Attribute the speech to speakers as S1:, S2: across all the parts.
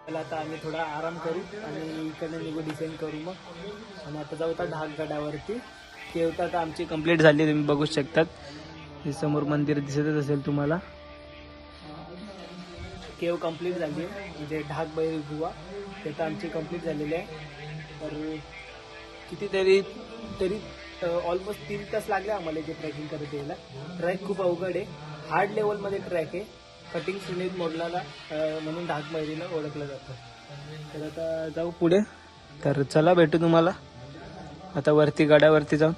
S1: त्याला आता आम्ही थोडा आराम करू आणि इकडे निघू डिसेंड करू मग. आणि आता जाऊ आता ढाकगडावरती. केव तर आता आमची कंप्लीट झाली, तुम्ही बघू शकतात. हे समोर मंदिर दिसतच असेल तुम्हाला. केव कंप्लीट झाली आहे, म्हणजे ढाकबैरी गुहा ते तर आमची कंप्लीट झालेली आहे. तर कितीतरी तरी ऑलमोस्ट 3 तास लागले आम्हाला इथे ट्रेकिंग करत यायला. ट्रॅक खूप अवघड आहे, हार्ड लेवलमध्ये ट्रॅक आहे. कटिंग सुनीत मोडलाला म्हणून ढाकबैरीला ओळखलं जातं. तर आता जाऊ पुढे. तर चला भेटू तुम्हाला आता वरती गडावरती जाऊन.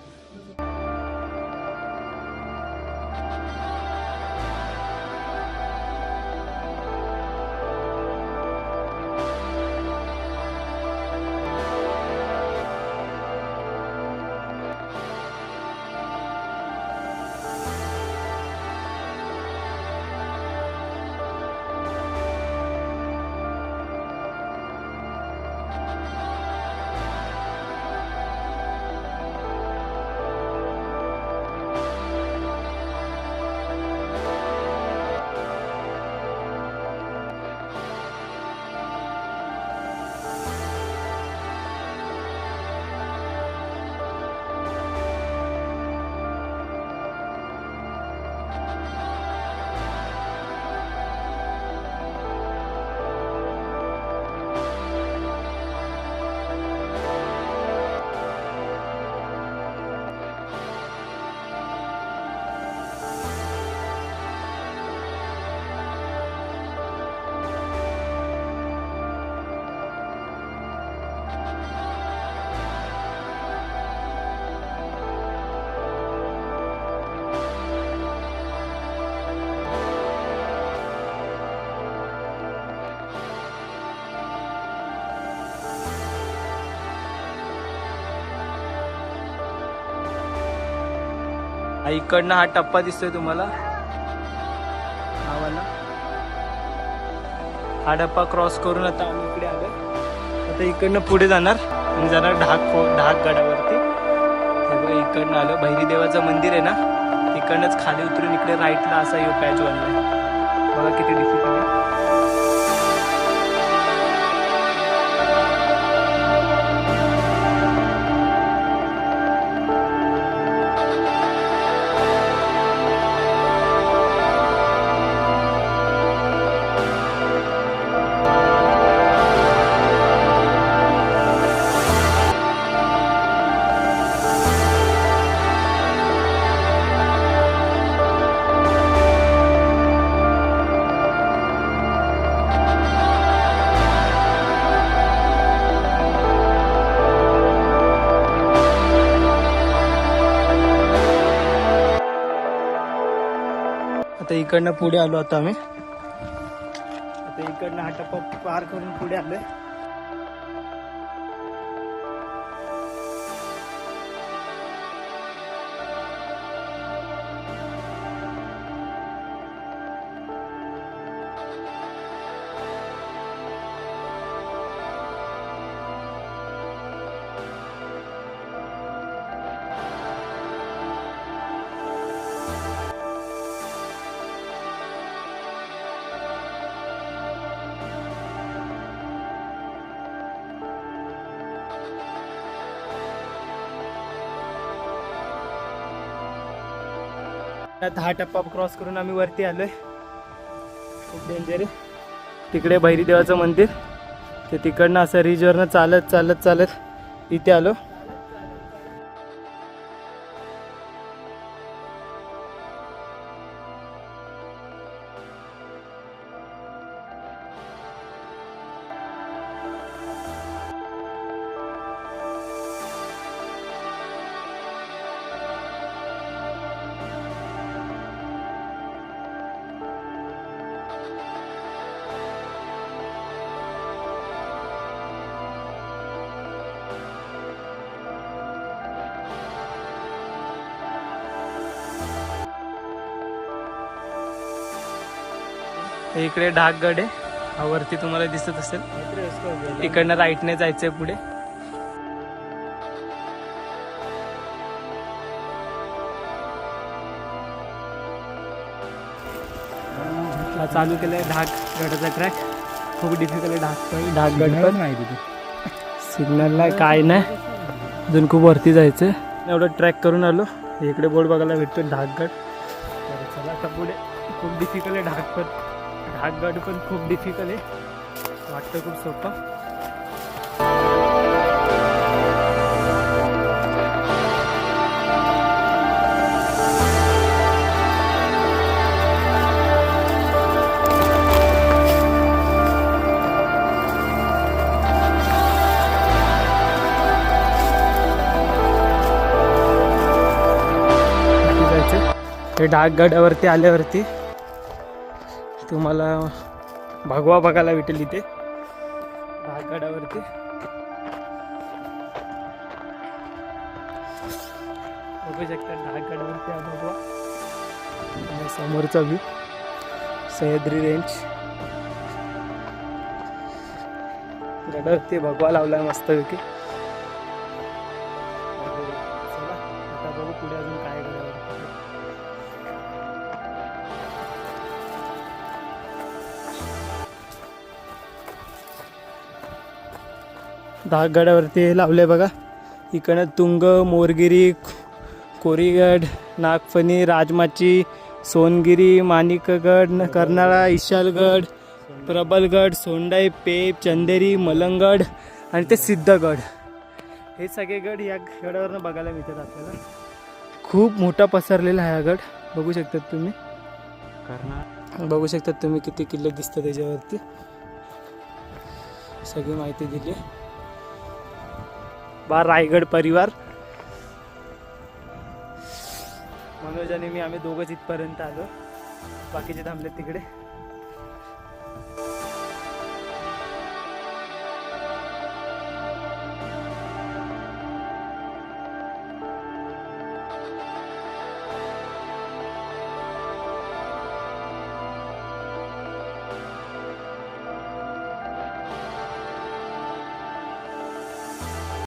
S1: इकडनं हा टप्पा दिसतोय तुम्हाला, हा टप्पा क्रॉस करून आता आम्ही इकडे आलोय. आता इकडनं पुढे जाणार आणि जाणार ढाक गडावरती. इकडनं आलो, भैरी देवाचं मंदिर आहे ना, तिकडनंच खाली उतरून इकडे राईटला असा यो पॅच बनलाय. बघा किती डिफिकल्ट आहे. आता इकडनं पुढे आलो. आता आम्ही इकडनं हा टप्पा पार करून पुढे आलोय. आता हा टप्पा क्रॉस करून आम्ही वरती आलोय. खूप डेंजर आहे. तिकडे भैरी देवाचं मंदिर, ते तिकडनं असं रिजवरनं चालत चालत चालत इथे आलो. इकडे ढाकगड आहे, हा वरती तुम्हाला दिसत असेल. इकडनं राईटने जायचंय पुढे. चालू केलाय ढाकगडाचा ट्रॅक. खूप डिफिकल्ट आहे ढाकगड पण
S2: माहिती तू
S1: सिग्नल नाही काय नाही, अजून खूप वरती जायचं. एवढं ट्रॅक करून आलो. इकडे बोर्ड बघायला भेटतो ढाकगड. तर चला आता पुढे. खूप डिफिकल्ट आहे ढाकगड पण खूप डिफिकल्ट आहे, वाटतं खूप सोपं. हे ढाकगडावरती आल्यावरती तुम्हाला भगवा बघायला भेटेल इथे ढाकगडावरती. बघू शकता ढाकगडावरती हा भगवा. आणि समोरचा व्ह्यू सह्याद्री रेंज. गडावरती भगवा लावलाय मस्तपैकी. चला आता बघू पुढे अजून काय गडावर. ढाकगडावरती हे लावले बघा. इकडं तुंग, मोरगिरी, कोरीगड, नागफणी, राजमाची, सोनगिरी, माणिकगड, कर्नाळा, इशालगड, प्रबलगड, सोंडाई, पेप, चंदेरी, मलंगड आणि ते सिद्धगड. हे सगळे गड या गडावरनं बघायला मिळतात आपल्याला. खूप मोठा पसरलेला आहे हा गड. बघू शकतात तुम्ही. बघू शकतात तुम्ही किती किल्ले दिसतात त्याच्यावरती. सगळी माहिती दिली. रायगड परिवार मनोज आणि मी आम्ही दोघंच इथपर्यंत आलो, बाकीचे थांबले तिकडे.